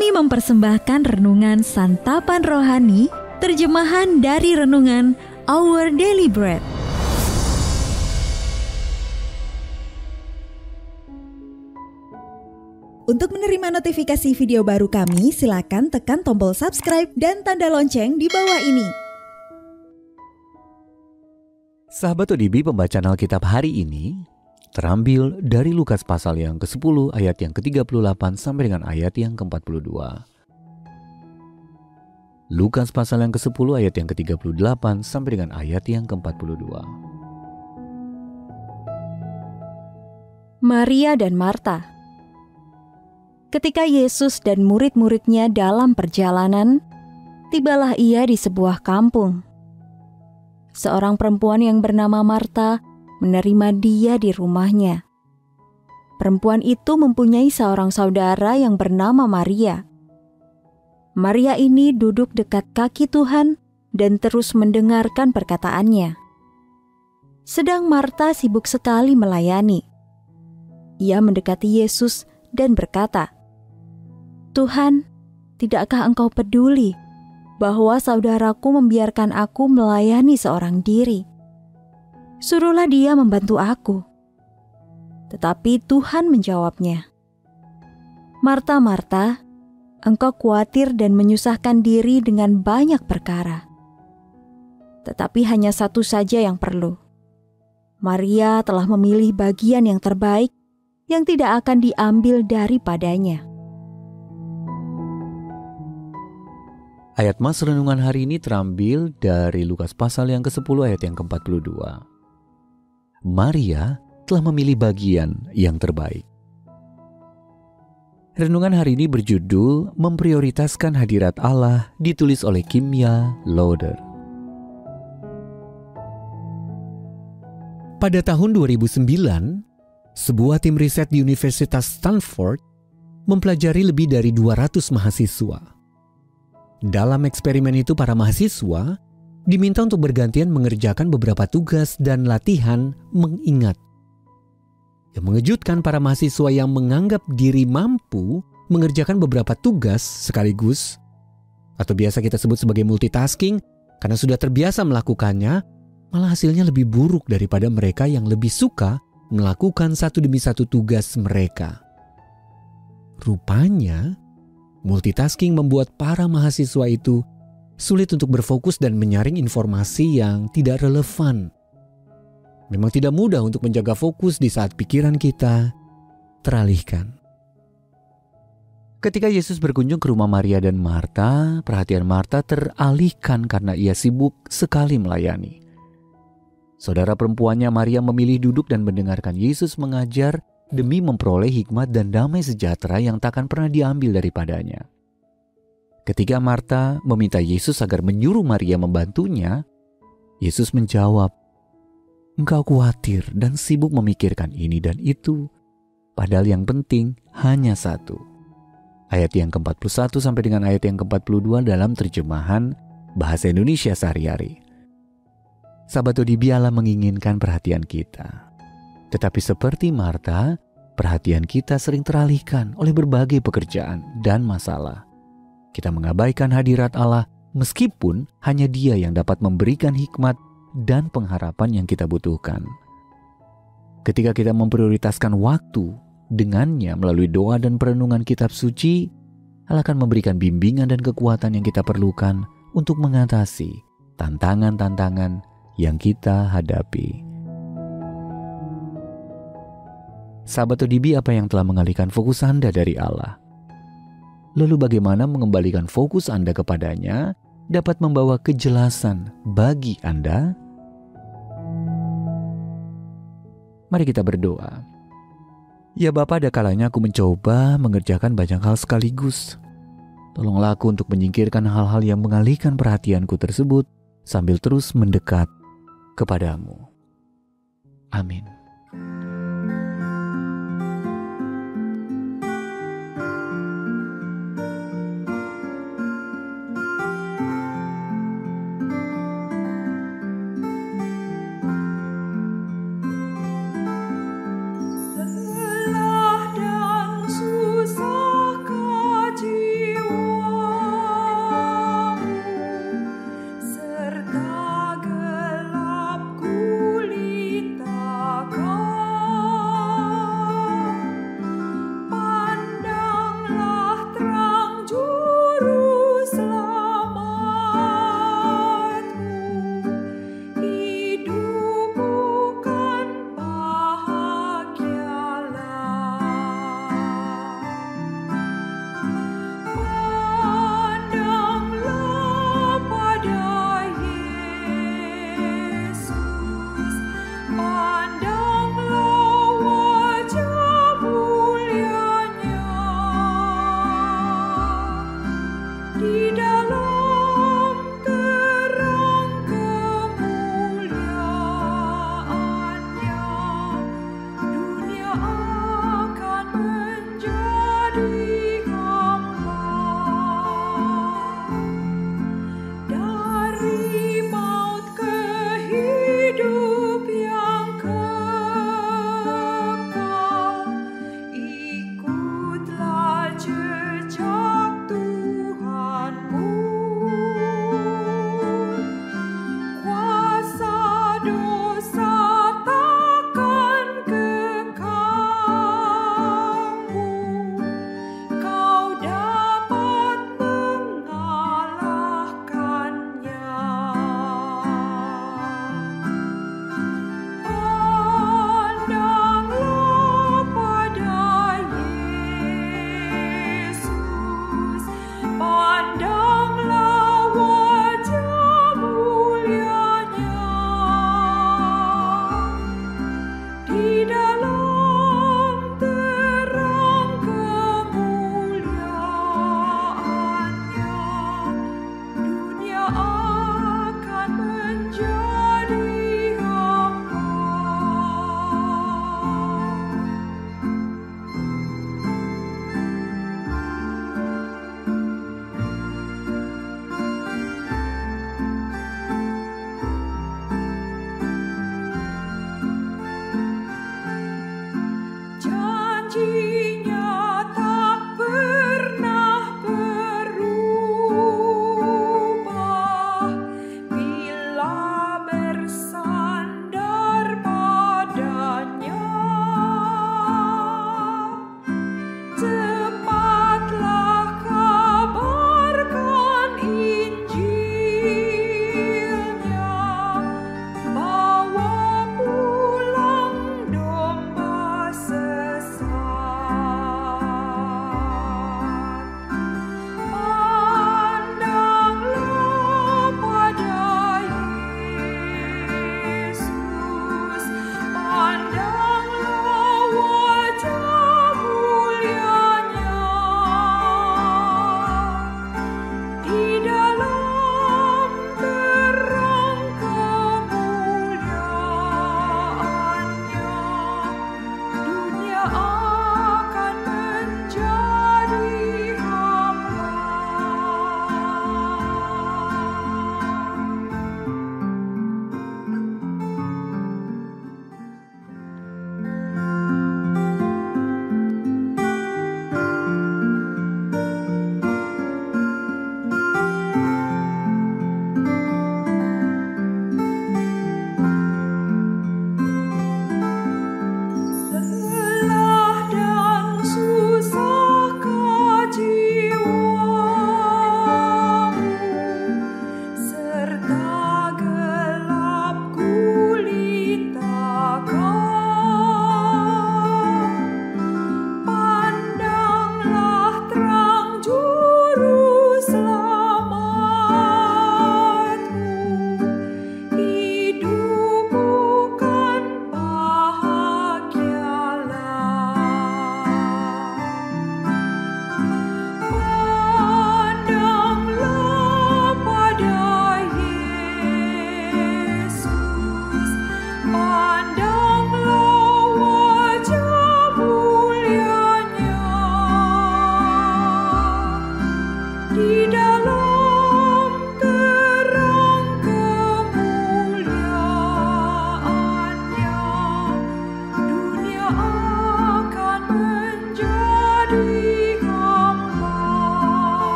Kami mempersembahkan renungan santapan rohani, terjemahan dari renungan Our Daily Bread. Untuk menerima notifikasi video baru kami, silakan tekan tombol subscribe dan tanda lonceng di bawah ini. Sahabat ODB, pembacaan Alkitab hari ini terambil dari Lukas pasal yang ke-10 ayat yang ke-38 sampai dengan ayat yang ke-42. Lukas pasal yang ke-10 ayat yang ke-38 sampai dengan ayat yang ke-42. Maria dan Marta. Ketika Yesus dan murid-muridnya dalam perjalanan, tibalah ia di sebuah kampung. Seorang perempuan yang bernama Marta menerima dia di rumahnya. Perempuan itu mempunyai seorang saudara yang bernama Maria. Maria ini duduk dekat kaki Tuhan dan terus mendengarkan perkataannya. Sedang Marta sibuk sekali melayani. Ia mendekati Yesus dan berkata, "Tuhan, tidakkah Engkau peduli bahwa saudaraku membiarkan aku melayani seorang diri? Suruhlah dia membantu aku." Tetapi Tuhan menjawabnya, "Marta, Marta, engkau khawatir dan menyusahkan diri dengan banyak perkara. Tetapi hanya satu saja yang perlu. Maria telah memilih bagian yang terbaik yang tidak akan diambil daripadanya." Ayat mas renungan hari ini terambil dari Lukas pasal yang ke-10 ayat yang ke-42. Maria telah memilih bagian yang terbaik. Renungan hari ini berjudul Memprioritaskan Hadirat Allah, ditulis oleh Kimya Lauder. Pada tahun 2009, sebuah tim riset di Universitas Stanford mempelajari lebih dari 200 mahasiswa. Dalam eksperimen itu, para mahasiswa diminta untuk bergantian mengerjakan beberapa tugas dan latihan mengingat. Yang mengejutkan, para mahasiswa yang menganggap diri mampu mengerjakan beberapa tugas sekaligus, atau biasa kita sebut sebagai multitasking, karena sudah terbiasa melakukannya, malah hasilnya lebih buruk daripada mereka yang lebih suka melakukan satu demi satu tugas mereka. Rupanya, multitasking membuat para mahasiswa itu sulit untuk berfokus dan menyaring informasi yang tidak relevan. Memang tidak mudah untuk menjaga fokus di saat pikiran kita teralihkan. Ketika Yesus berkunjung ke rumah Maria dan Marta, perhatian Marta teralihkan karena ia sibuk sekali melayani. Saudara perempuannya Maria memilih duduk dan mendengarkan Yesus mengajar demi memperoleh hikmat dan damai sejahtera yang takkan pernah diambil daripadanya. Ketika Marta meminta Yesus agar menyuruh Maria membantunya, Yesus menjawab, "Engkau khawatir dan sibuk memikirkan ini dan itu, padahal yang penting hanya satu." Ayat yang ke-41 sampai dengan ayat yang ke-42 dalam terjemahan Bahasa Indonesia Sehari-hari. Sahabat ODB, Allah menginginkan perhatian kita. Tetapi seperti Marta, perhatian kita sering teralihkan oleh berbagai pekerjaan dan masalah. Kita mengabaikan hadirat Allah meskipun hanya Dia yang dapat memberikan hikmat dan pengharapan yang kita butuhkan. Ketika kita memprioritaskan waktu dengannya melalui doa dan perenungan kitab suci, Allah akan memberikan bimbingan dan kekuatan yang kita perlukan untuk mengatasi tantangan-tantangan yang kita hadapi. Sahabat ODB, apa yang telah mengalihkan fokus Anda dari Allah? Lalu bagaimana mengembalikan fokus Anda kepadanya dapat membawa kejelasan bagi Anda? Mari kita berdoa. Ya Bapa, ada kalanya aku mencoba mengerjakan banyak hal sekaligus. Tolonglah aku untuk menyingkirkan hal-hal yang mengalihkan perhatianku tersebut sambil terus mendekat kepadamu. Amin. Lelah dan susah kaji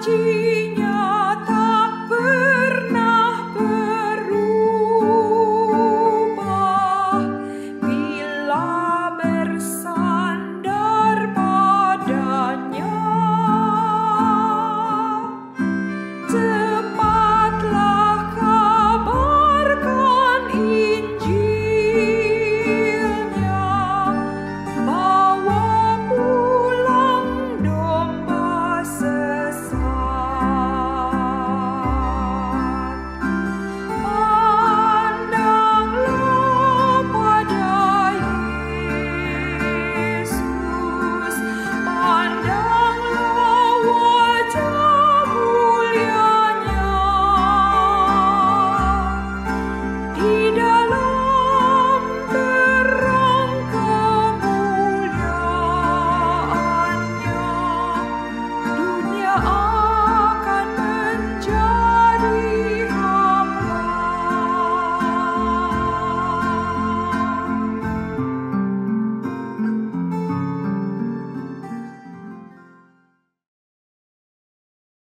puji